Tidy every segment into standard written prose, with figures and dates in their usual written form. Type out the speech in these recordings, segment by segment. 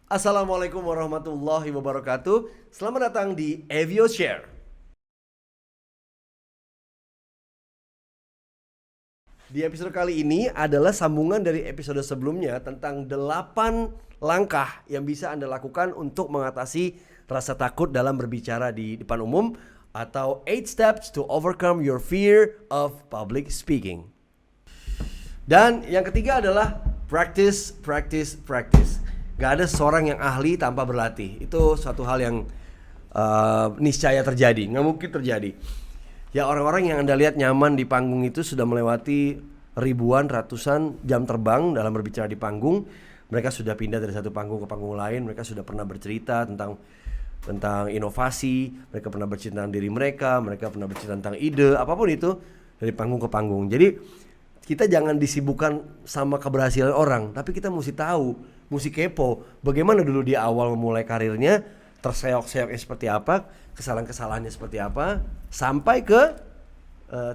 Assalamualaikum warahmatullahi wabarakatuh. Selamat datang di Evio Share. Di episode kali ini adalah sambungan dari episode sebelumnya tentang 8 langkah yang bisa Anda lakukan untuk mengatasi rasa takut dalam berbicara di depan umum, atau 8 steps to overcome your fear of public speaking. Dan yang ketiga adalah practice, practice, practice. Gak ada seorang yang ahli tanpa berlatih. Itu suatu hal yang niscaya terjadi, nggak mungkin terjadi. Ya, orang-orang yang Anda lihat nyaman di panggung itu sudah melewati ribuan, ratusan jam terbang dalam berbicara di panggung. Mereka sudah pindah dari satu panggung ke panggung lain. Mereka sudah pernah bercerita tentang inovasi. Mereka pernah bercerita tentang diri mereka. Mereka pernah bercerita tentang ide, apapun itu, dari panggung ke panggung. Jadi kita jangan disibukkan sama keberhasilan orang, tapi kita mesti tahu, mesti kepo bagaimana dulu di awal memulai karirnya, terseok-seoknya seperti apa, kesalahan-kesalahannya seperti apa, sampai ke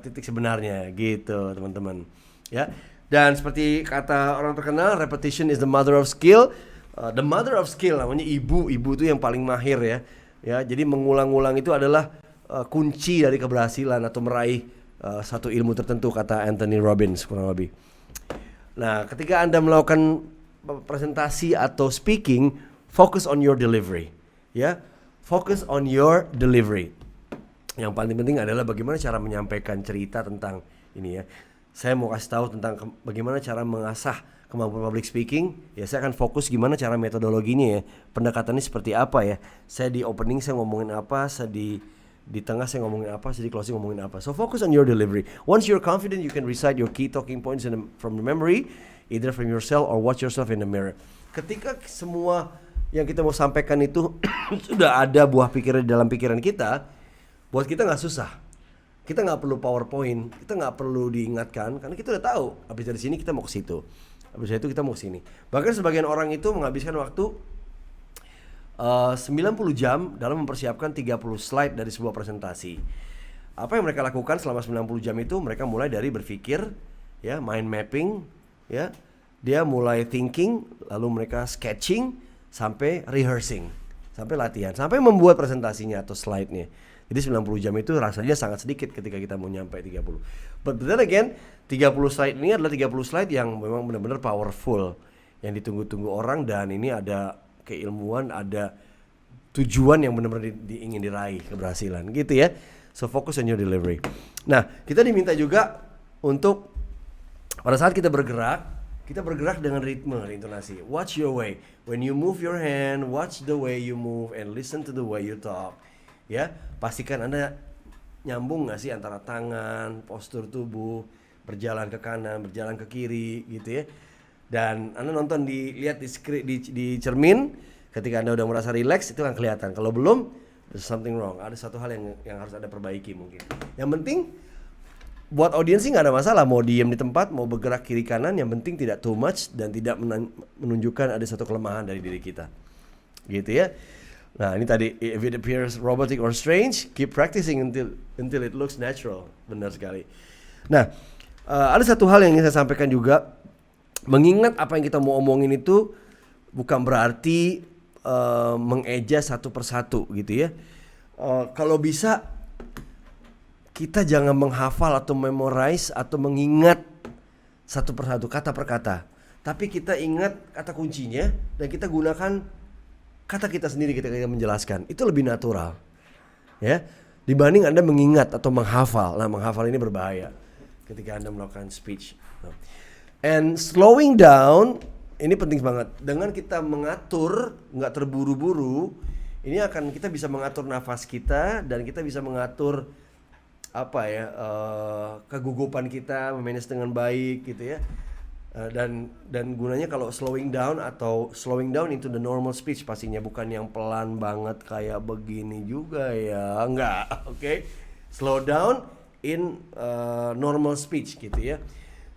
titik sebenarnya gitu, teman-teman. Ya. Dan seperti kata orang terkenal, repetition is the mother of skill. The mother of skill, namanya ibu itu yang paling mahir ya. Ya, jadi mengulang-ulang itu adalah kunci dari keberhasilan atau meraih satu ilmu tertentu, kata Anthony Robbins kurang lebih. Nah, ketika Anda melakukan presentasi atau speaking, focus on your delivery. Ya, focus on your delivery. Yang paling penting adalah bagaimana cara menyampaikan cerita tentang ini ya. Saya mau kasih tahu tentang bagaimana cara mengasah kemampuan public speaking. Ya, saya akan fokus gimana cara metodologinya ya. Pendekatannya seperti apa ya. Saya di opening saya ngomongin apa, saya di tengah saya ngomongin apa, jadi closing ngomongin apa. So focus on your delivery. Once you're confident, you can recite your key talking points from the memory, either from yourself or watch yourself in the mirror. Ketika semua yang kita mau sampaikan itu sudah ada buah pikiran di dalam pikiran kita, buat kita nggak susah. Kita nggak perlu PowerPoint, kita nggak perlu diingatkan, karena kita udah tahu. Habis dari sini kita mau ke situ, habis dari itu kita mau ke sini. Bahkan sebagian orang itu menghabiskan waktu 90 jam dalam mempersiapkan 30 slide dari sebuah presentasi. Apa yang mereka lakukan selama 90 jam itu? Mereka mulai dari berpikir, ya, mind mapping, ya. Dia mulai thinking, lalu mereka sketching, sampai rehearsing, sampai latihan, sampai membuat presentasinya atau slide-nya. Jadi 90 jam itu rasanya sangat sedikit ketika kita mau nyampe 30. But then again, 30 slide ini adalah 30 slide yang memang benar-benar powerful, yang ditunggu-tunggu orang, dan ini ada keilmuan, ada tujuan yang benar-benar ingin diraih, keberhasilan gitu ya. So focus on your delivery. Nah, kita diminta juga untuk pada saat kita bergerak dengan ritme, intonasi. Watch your way. When you move your hand, watch the way you move and listen to the way you talk. Ya, pastikan Anda nyambung nggak sih antara tangan, postur tubuh, berjalan ke kanan, berjalan ke kiri gitu ya. Dan Anda nonton, lihat di cermin, ketika Anda udah merasa rileks itu akan kelihatan. Kalau belum, there's something wrong. Ada satu hal yang harus Anda perbaiki mungkin. Yang penting buat audiens sih nggak ada masalah, mau diem di tempat, mau bergerak kiri kanan, yang penting tidak too much dan tidak menunjukkan ada satu kelemahan dari diri kita. Gitu ya. Nah, ini tadi, if it appears robotic or strange, keep practicing until it looks natural. Benar sekali. Nah, ada satu hal yang ingin saya sampaikan juga. Mengingat apa yang kita mau omongin itu bukan berarti mengeja satu persatu gitu ya. Kalau bisa kita jangan menghafal atau memorize atau mengingat satu persatu, kata per kata. Tapi kita ingat kata kuncinya dan kita gunakan kata kita sendiri ketika kita menjelaskan. Itu lebih natural ya, dibanding Anda mengingat atau menghafal. Nah, menghafal ini berbahaya ketika Anda melakukan speech. And slowing down ini penting banget. Dengan kita mengatur, nggak terburu-buru, ini akan kita bisa mengatur nafas kita dan kita bisa mengatur kegugupan kita, memanage dengan baik gitu ya. Dan gunanya kalau slowing down into the normal speech, pastinya bukan yang pelan banget kayak begini juga ya, enggak, okay? Slow down in normal speech gitu ya,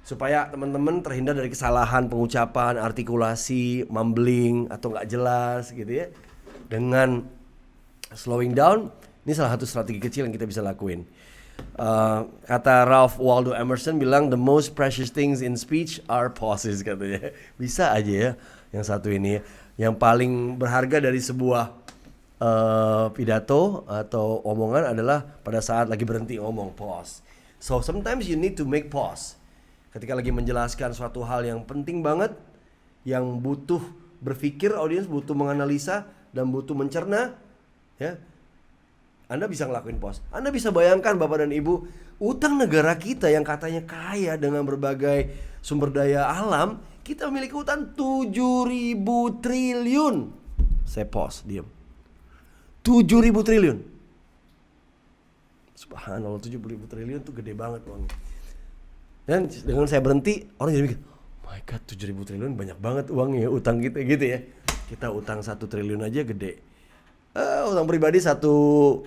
supaya teman-teman terhindar dari kesalahan pengucapan, artikulasi, mumbling atau nggak jelas gitu ya. Dengan slowing down, ini salah satu strategi kecil yang kita bisa lakuin. Kata Ralph Waldo Emerson bilang, the most precious things in speech are pauses, katanya. Bisa aja ya yang satu ini ya. Yang paling berharga dari sebuah pidato atau omongan adalah pada saat lagi berhenti ngomong, pause. So sometimes you need to make pause. Ketika lagi menjelaskan suatu hal yang penting banget, yang butuh berpikir, audiens butuh menganalisa dan butuh mencerna, ya, Anda bisa ngelakuin pause. Anda bisa bayangkan Bapak dan Ibu, utang negara kita yang katanya kaya dengan berbagai sumber daya alam, kita memiliki utang 7.000 triliun. Saya pause, diam. 7.000 triliun. Subhanallah, 7.000 triliun tuh gede banget uangnya. Dan dengan saya berhenti, orang jadi mikir, oh my god, 7.000 triliun banyak banget uangnya, utang kita gitu ya. Kita utang 1 triliun aja gede. Utang pribadi 1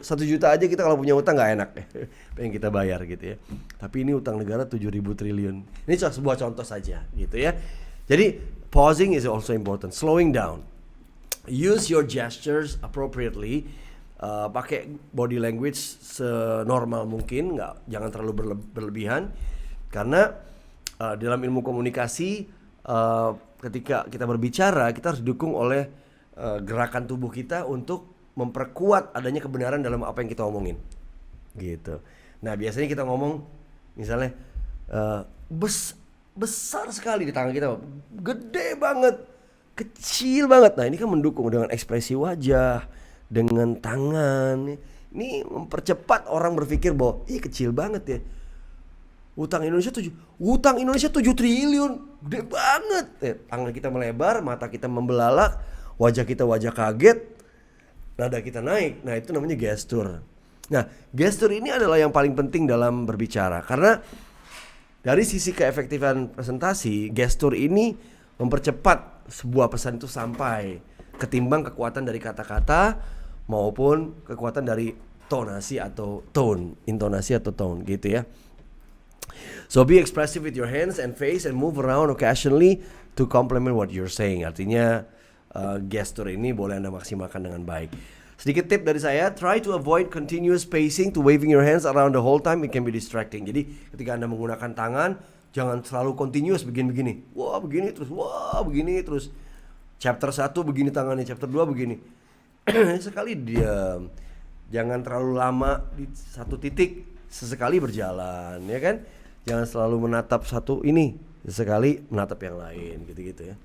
juta aja kita kalau punya utang gak enak ya. Pengen kita bayar gitu ya. Tapi ini utang negara 7.000 triliun. Ini sebuah contoh saja gitu ya. Jadi pausing is also important. Slowing down. Use your gestures appropriately. Pakai body language senormal mungkin, jangan terlalu berlebihan. Karena dalam ilmu komunikasi, ketika kita berbicara, kita harus didukung oleh gerakan tubuh kita untuk memperkuat adanya kebenaran dalam apa yang kita omongin. Gitu. Nah, biasanya kita ngomong misalnya besar sekali di tangan kita, gede banget, kecil banget. Nah, ini kan mendukung dengan ekspresi wajah, dengan tangan. Ini mempercepat orang berpikir bahwa kecil banget ya. Utang Indonesia 7 triliun, gede banget. Tangan kita melebar, mata kita membelalak, wajah kita kaget, nada kita naik. Nah, itu namanya gestur. Nah, gestur ini adalah yang paling penting dalam berbicara, karena dari sisi keefektifan presentasi, gestur ini mempercepat sebuah pesan itu sampai, ketimbang kekuatan dari kata-kata maupun kekuatan dari tonasi atau tone, intonasi atau tone gitu ya. So be expressive with your hands and face and move around occasionally to complement what you're saying. Artinya gestur ini boleh Anda maksimalkan dengan baik. Sedikit tip dari saya, try to avoid continuous pacing to waving your hands around the whole time. It can be distracting. Jadi ketika Anda menggunakan tangan, jangan selalu continuous begini. Wah begini terus. Chapter 1 begini tangannya, chapter 2 begini. Sekali diam. Jangan terlalu lama di satu titik, sesekali berjalan, ya kan? Jangan selalu menatap satu ini, sesekali menatap yang lain, gitu-gitu ya.